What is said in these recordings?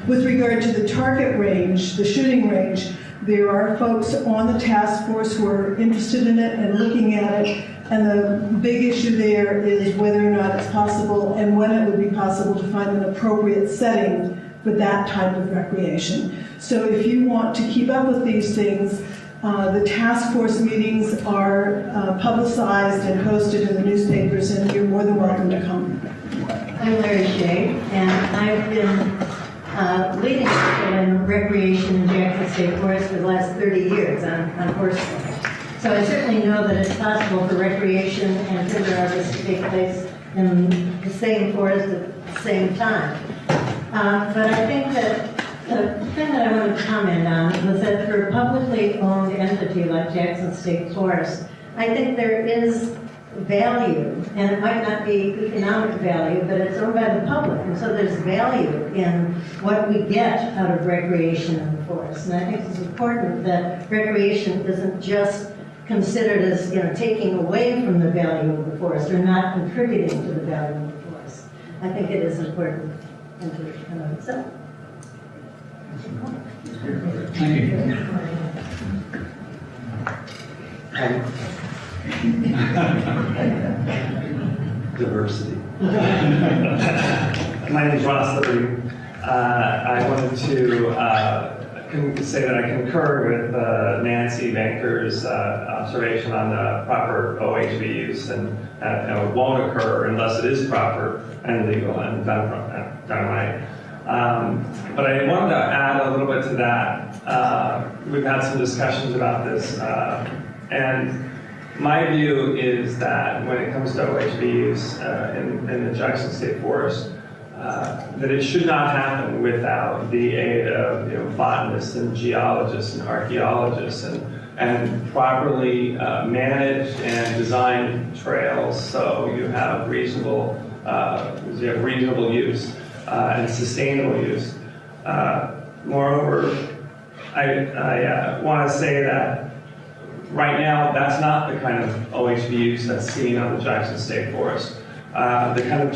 With regard to the target range, the shooting range, there are folks on the task force who are interested in it and looking at it. And the big issue there is whether or not it's possible and when it would be possible to find an appropriate setting for that type of recreation. So if you want to keep up with these things, the task force meetings are publicized and posted in the newspapers, and you're more than welcome to come. I'm Larry Shea, and I've been leading in recreation in Jackson State Forest for the last 30 years on horseback. So I certainly know that it's possible for recreation and timber harvest to take place in the same forest at the same time. But I think that the thing that I want to comment on was that for a publicly owned entity like Jackson State Forest, I think there is value, and it might not be economic value, but it's owned by the public, and so there's value in what we get out of recreation in the forest. And I think it's important that recreation isn't just considered as, taking away from the value of the forest or not contributing to the value of the forest. I think it is important in and of itself. Thank you. Diversity. My name is Ross Liberty. I wanted to say that I concur with Nancy Banker's observation on the proper OHV use, and it won't occur unless it is proper and legal and done right. But I wanted to add a little bit to that. We've had some discussions about this, and my view is that when it comes to OHV use in the Jackson State Forest, that it should not happen without the aid of botanists and geologists and archaeologists and properly managed and designed trails so you have reasonable use and sustainable use. Moreover, I want to say that right now, that's not the kind of OHV use that's seen on the Jackson State Forest. The kind of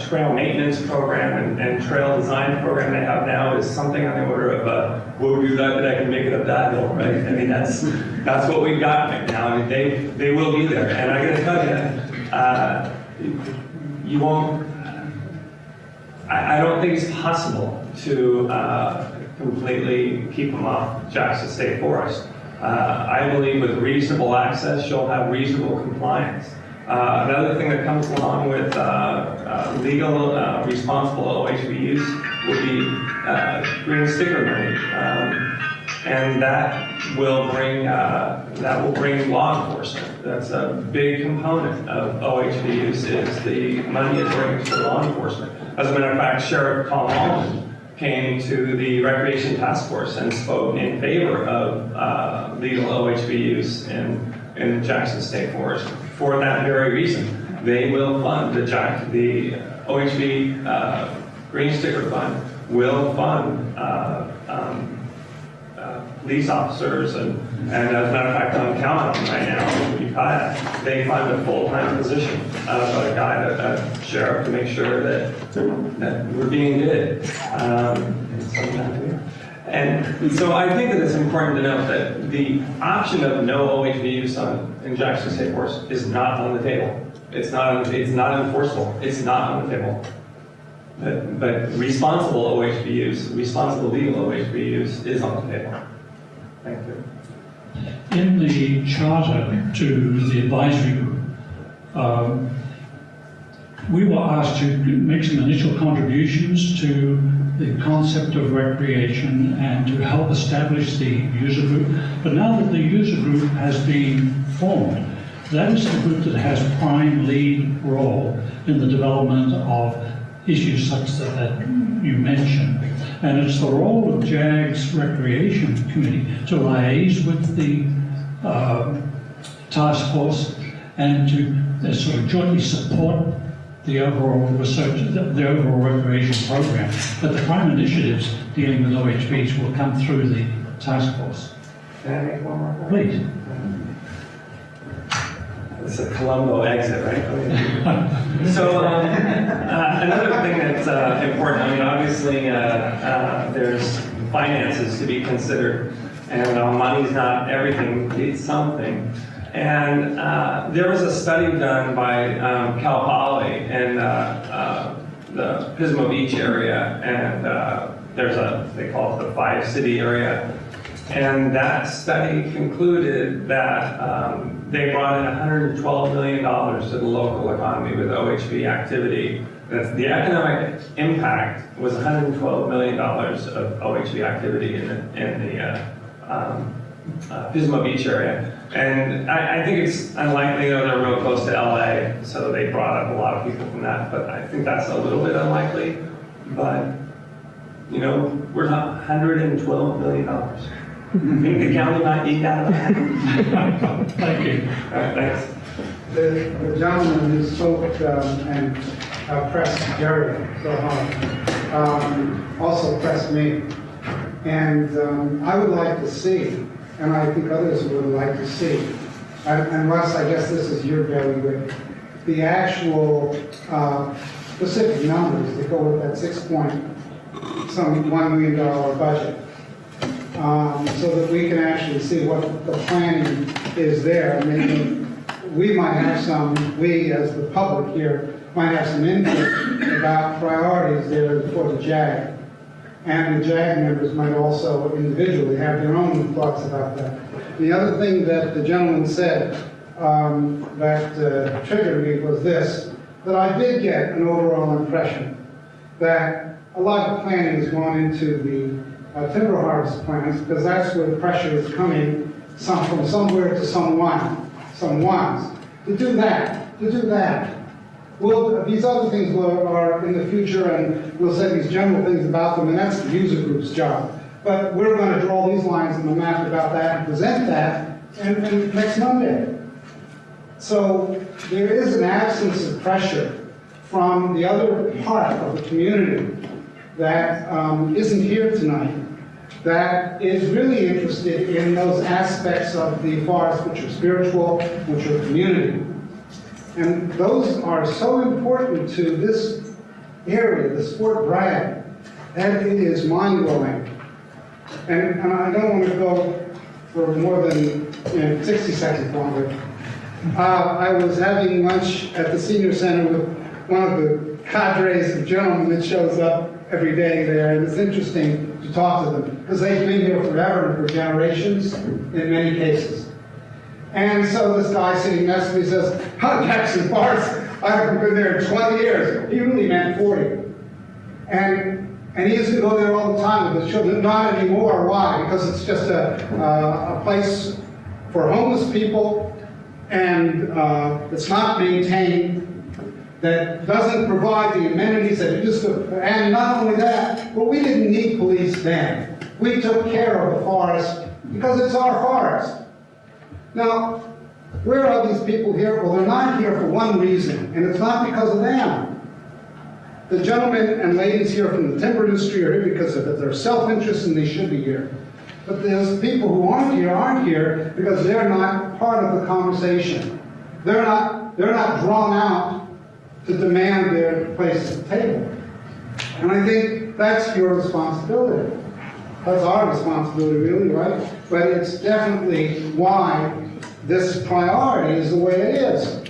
trail maintenance program and trail design program they have now is something on the order of, we'll do that, but I can make it up that hill, right? I mean, that's what we've got right now. I mean, they will be there. And I gotta tell you, you won't, I don't think it's possible to completely keep them off Jackson State Forest. I believe with reasonable access, you'll have reasonable compliance. Another thing that comes along with legal, responsible OHV use will be green sticker money, and that will bring law enforcement. That's a big component of OHV use is the money it brings for law enforcement. As a matter of fact, Sheriff Tom Allman came to the Recreation Task Force and spoke in favor of legal OHV use in Jackson State Forest for that very reason. They will fund the OHV Green Sticker Fund will fund police officers and as a matter of fact, I'm counting on them right now. They fund a full-time position of a guy, a sheriff, to make sure that we're being good. And so I think that it's important to note that the option of no OHV use in Jackson State Forest is not on the table. It's not enforceable. It's not on the table. But responsible OHV use, responsible legal OHV use is on the table. Thank you. In the charter to the advisory group, we were asked to make some initial contributions to the concept of recreation and to help establish the user group. But now that the user group has been formed, that is the group that has prime lead role in the development of issues such that you mentioned. And it's the role of JAG's Recreation Committee to liaise with the task force and to sort of jointly support the overall research, the overall recreation program. But the prime initiatives dealing with OHVs will come through the task force. Can I make one more point? Please. it's a Colombo exit, right? So another thing that's important, I mean, obviously there's finances to be considered, and money's not everything, it's something. And there was a study done by Cal Poly in the Pismo Beach area, and they call it the 5-city area. And that study concluded that they brought in $112 million to the local economy with OHV activity. The economic impact was $112 million of OHV activity in the Pismo Beach area. And I think it's unlikely, they're real close to LA, so they brought up a lot of people from that, but I think that's a little bit unlikely. But, we're not $112 million. I think the county might eat out of that. Thank you. All right, thanks. The gentleman who spoke and pressed Jerry so hard also pressed me. And I would like to see, and I think others would like to see, and Russ, I guess this is your bailiwick, the actual specific numbers that go with that $1 million budget. So that we can actually see what the planning is there. Maybe we might have we as the public here, might have some input about priorities there for the JAG. And the JAG members might also individually have their own thoughts about that. The other thing that the gentleman said that triggered me was this, that I did get an overall impression that a lot of planning has gone into the timber harvest plans, because that's where the pressure is coming from somewhere to someone's, to do that. Well, these other things are in the future, and we'll say these general things about them, and that's the user group's job. But we're going to draw these lines in the map about that and present that and next Monday. So there is an absence of pressure from the other part of the community that isn't here tonight, that is really interested in those aspects of the forest which are spiritual, which are community. And those are so important to this area, the Fort Bragg, that it is mind-blowing. And I don't want to go for more than 60 seconds longer. I was having lunch at the senior center with one of the cadres of gentlemen that shows up every day there, and it's interesting to talk to them, because they've been here forever and for generations in many cases. And so this guy sitting next to me says, Jackson Forest, I haven't been there in 20 years. He really meant 40. And he used to go there all the time with his children. Not anymore. Why? Because it's just a place for homeless people, and it's not maintained, that doesn't provide the amenities that it used to. And not only that, but we didn't need police then. We took care of the forest because it's our forest. Now, where are these people here? Well, they're not here for one reason, and it's not because of them. The gentlemen and ladies here from the timber industry are here because of their self-interest, and they should be here. But those people who aren't here because they're not part of the conversation. They're not drawn out to demand their place at the table. And I think that's your responsibility. That's our responsibility, really, right? But it's definitely why this priority is the way it is.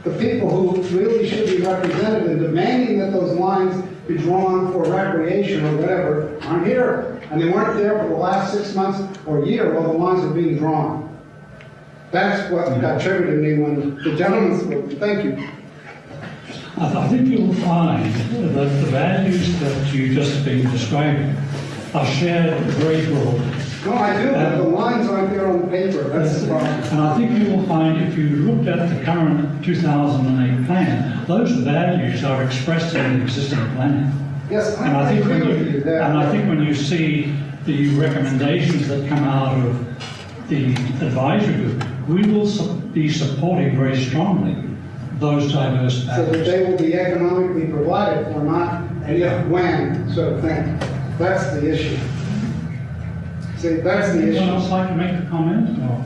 The people who really should be represented in demanding that those lines be drawn for recreation or whatever aren't here. And they weren't there for the last 6 months or year while the lines were being drawn. That's what got triggered in me when the gentleman spoke. Thank you. I think you'll find that the values that you just been describing are shared very broadly. No, I do, but the lines aren't there on the paper. That's the problem. And I think you will find, if you looked at the current 2008 plan, those values are expressed in the existing plan. Yes, And I think when you see the recommendations that come out of the advisory group, we will be supporting very strongly those diverse so that values. they will be economically provided for, not if, when sort of thing. That's the issue. See, that's the Anyone issue. else like to make a comment? Or?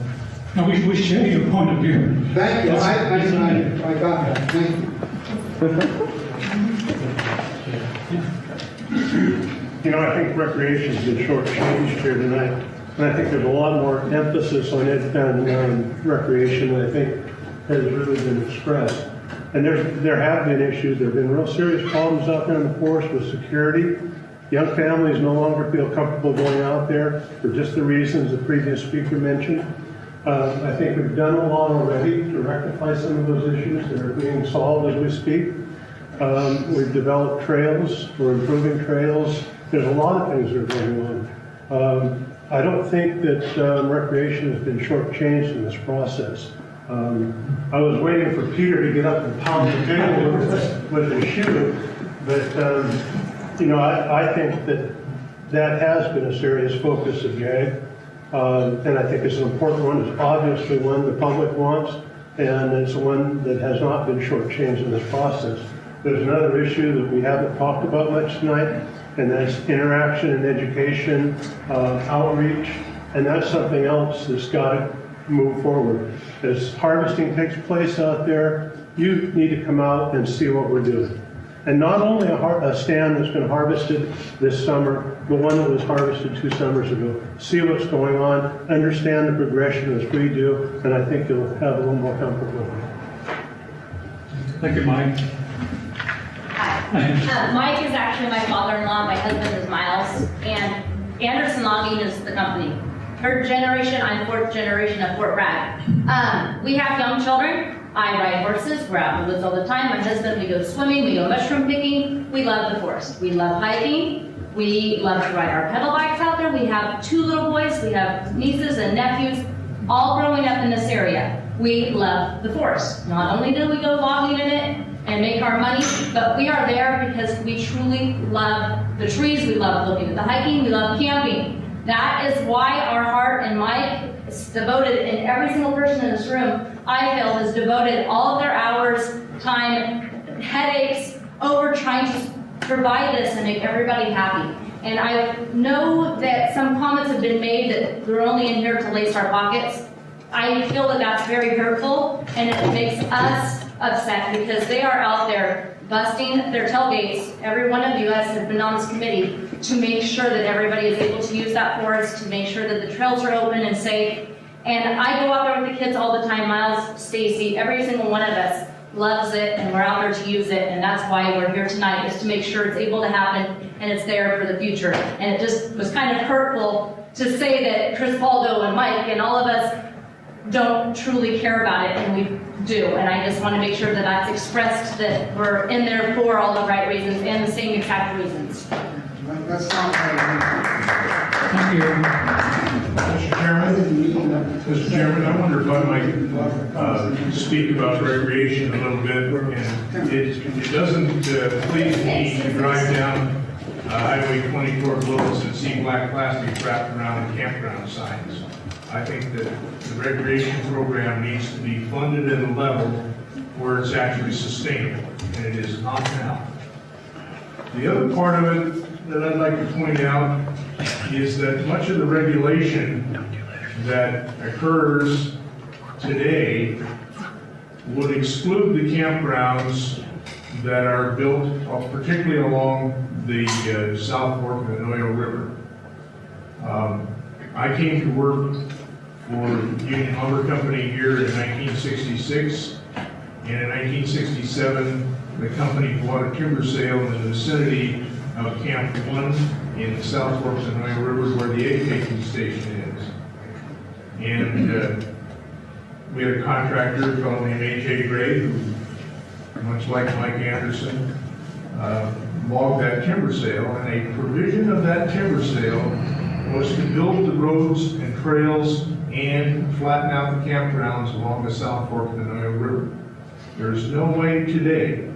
No, we share your point of view. Thank you, That's- I got that, thank you. You know, I think recreation's been shortchanged here tonight, and I think there's a lot more emphasis on it than recreation that I think has really been expressed. And there have been issues, there have been real serious problems out there in the forest with security. Young families no longer feel comfortable going out there for just the reasons the previous speaker mentioned. I think we've done a lot already to rectify some of those issues that are being solved as we speak. We've developed trails, we're improving trails. There's a lot of things that are going on. I don't think that recreation has been shortchanged in this process. I was waiting for Peter to get up and pound the table with his shoe, but you know, I think that has been a serious focus of JAG, and I think it's an important one. It's obviously one the public wants, and it's one that has not been shortchanged in this process. There's another issue that we haven't talked about much tonight, and that's interaction and education, outreach, and that's something else that's got to move forward. As harvesting takes place out there, you need to come out and see what we're doing. And not only a stand that's been harvested this summer, but one that was harvested 2 summers ago. See what's going on, understand the progression as we do, and I think you'll have a little more comfort with it. Thank you, Mike. Hi. Mike is actually my father-in-law. My husband is Miles, and Anderson Logging is the company. Third generation, I'm 4th generation of Fort Bragg. We have young children. I ride horses. We're out in the woods all the time. My husband, we go swimming, we go mushroom picking. We love the forest. We love hiking. We love to ride our pedal bikes out there. We have 2 little boys. We have nieces and nephews, all growing up in this area. We love the forest. Not only do we go logging in it and make our money, but we are there because we truly love the trees. We love looking at the hiking. We love camping. That is why our heart and Mike is devoted, and every single person in this room, I feel, has devoted all of their hours, time, headaches over trying to provide this and make everybody happy. And I know that some comments have been made that we're only in here to lace our pockets. I feel that that's very hurtful, and it makes us upset because they are out there busting their tailgates. Every one of you guys have been on this committee to make sure that everybody is able to use that forest, to make sure that the trails are open and safe. And I go out there with the kids all the time. Miles, Stacy, every single one of us loves it, and we're out there to use it, and that's why we're here tonight, is to make sure it's able to happen and it's there for the future. And it just was kind of hurtful to say that Chris Baldo and Mike and all of us don't truly care about it, and we do. And I just want to make sure that that's expressed, that we're in there for all the right reasons and the same exact reasons. That sounds like Thank you. Mr. Chairman, I wonder if I might speak about recreation a little bit. And it doesn't please me to drive down Highway 24 Lewis and see black plastic wrapped around the campground signs. I think that the recreation program needs to be funded at a level where it's actually sustainable, and it is not now. The other part of it that I'd like to point out is that much of the regulation that occurs today would exclude the campgrounds that are built, particularly along the South Fork of the Noyo River. I came to work for Union Lumber Company here in 1966, and in 1967, the company bought a timber sale in the vicinity of Camp 1 in the South Forks of the Noyo River, where the egg taking station is. And we had a contractor, a fellow named A.J. Gray, who, much like Mike Anderson, logged that timber sale, and a provision of that timber sale was to build the roads and trails and flatten out the campgrounds along the South Fork of the Noyo River. There is no way today,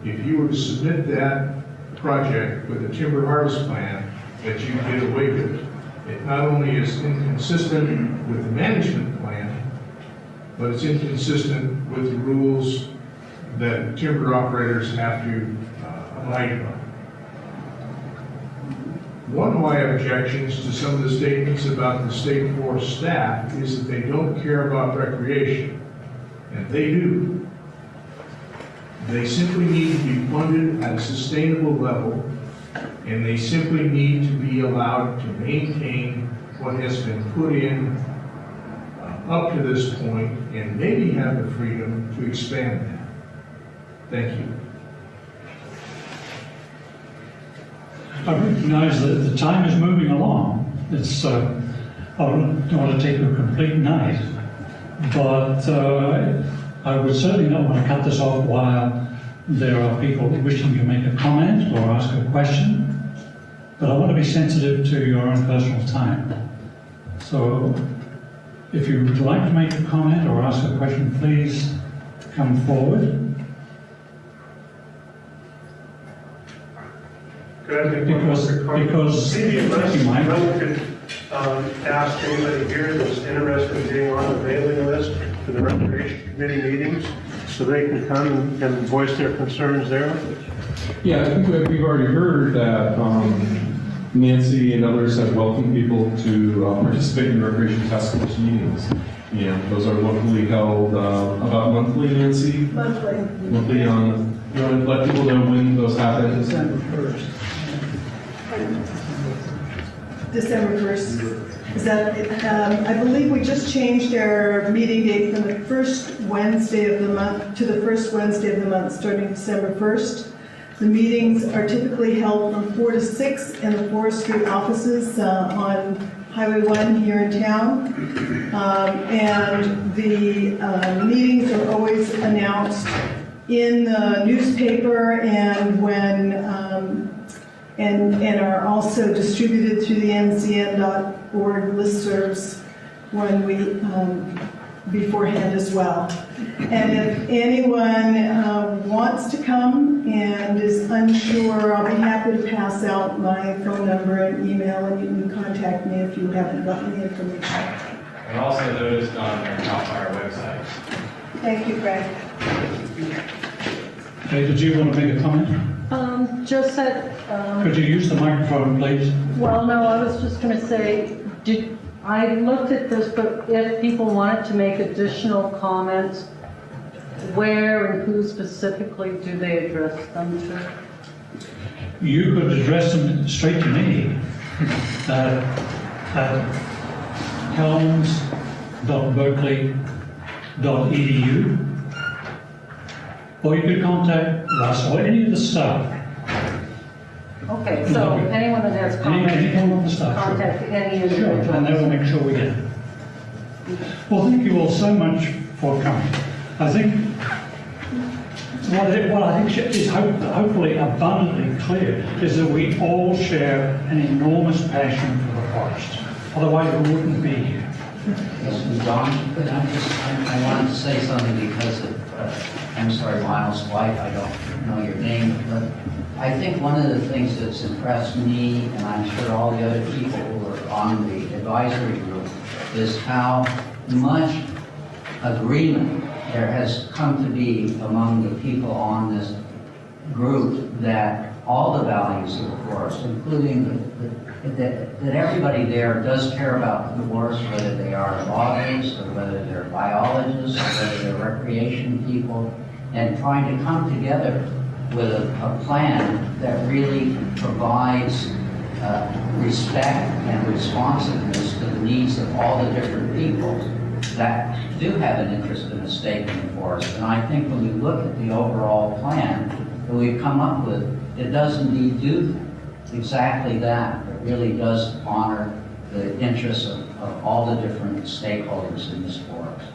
if you were to submit that project with a timber harvest plan, that you get away with it. It not only is inconsistent with the management plan, but it's inconsistent with the rules that timber operators have to abide by. One of my objections to some of the statements about the state forest staff is that they don't care about recreation, and they do. They simply need to be funded at a sustainable level, and they simply need to be allowed to maintain what has been put in up to this point, and maybe have the freedom to expand that. Thank you. I recognize that the time is moving along. It's, I don't want to take a complete night, but I would certainly not want to cut this off while there are people wishing to make a comment or ask a question, but I want to be sensitive to your own personal time. So if you would like to make a comment or ask a question, please come forward. Could I make one more quick comment? Because Maybe unless you might. Ron could ask anybody here that's interested in being on the mailing list for the Recreation Committee meetings, so they can come and voice their concerns there. Yeah, I think that we've already heard that Nancy and others have welcomed people to participate in Recreation Task Force meetings. And those are locally held about monthly, Nancy? Monthly. Monthly on, you want to let people know when those happen? December 1st. Is that, I believe we just changed our meeting date from the first Wednesday of the month to the first Wednesday of the month, starting December 1st. The meetings are typically held from 4 to 6 in the forestry offices on Highway 1 here in town. And the meetings are always announced in the newspaper and when and are also distributed through the ncn.org listservs when we beforehand as well. And if anyone wants to come and is unsure, I'll be happy to pass out my phone number and email, and you can contact me if you haven't gotten the information. And also those on our CAL FIRE website. Thank you, Greg. Okay, did you want to make a comment? Just that, Could you use the microphone, please? well, no, I was just going to say, I looked at this, but if people wanted to make additional comments, where and who specifically do they address them to? You could address them straight to me at helms.berkeley.edu, or you could contact us or any of the staff. Okay, so anyone that has comments Anyone on the can staff. contact any Sure, individual. and they will make sure we get it. Well, thank you all so much for coming. I think what I think is hopefully abundantly clear is that we all share an enormous passion for the forest. Otherwise, we wouldn't be here. Listen, John, I wanted to say something because of, I'm sorry, Miles' wife, I don't know your name, but I think one of the things that's impressed me, and I'm sure all the other people who are on the advisory group, is how much agreement there has come to be among the people on this group that all the values of the forest, including that everybody there does care about the forest, whether they are loggers or whether they're biologists or whether they're recreation people, and trying to come together with a plan that really provides respect and responsiveness to the needs of all the different people that do have an interest in a stake in the forest. And I think when you look at the overall plan that we've come up with, it does indeed do exactly that. It really does honor the interests of all the different stakeholders in this forest.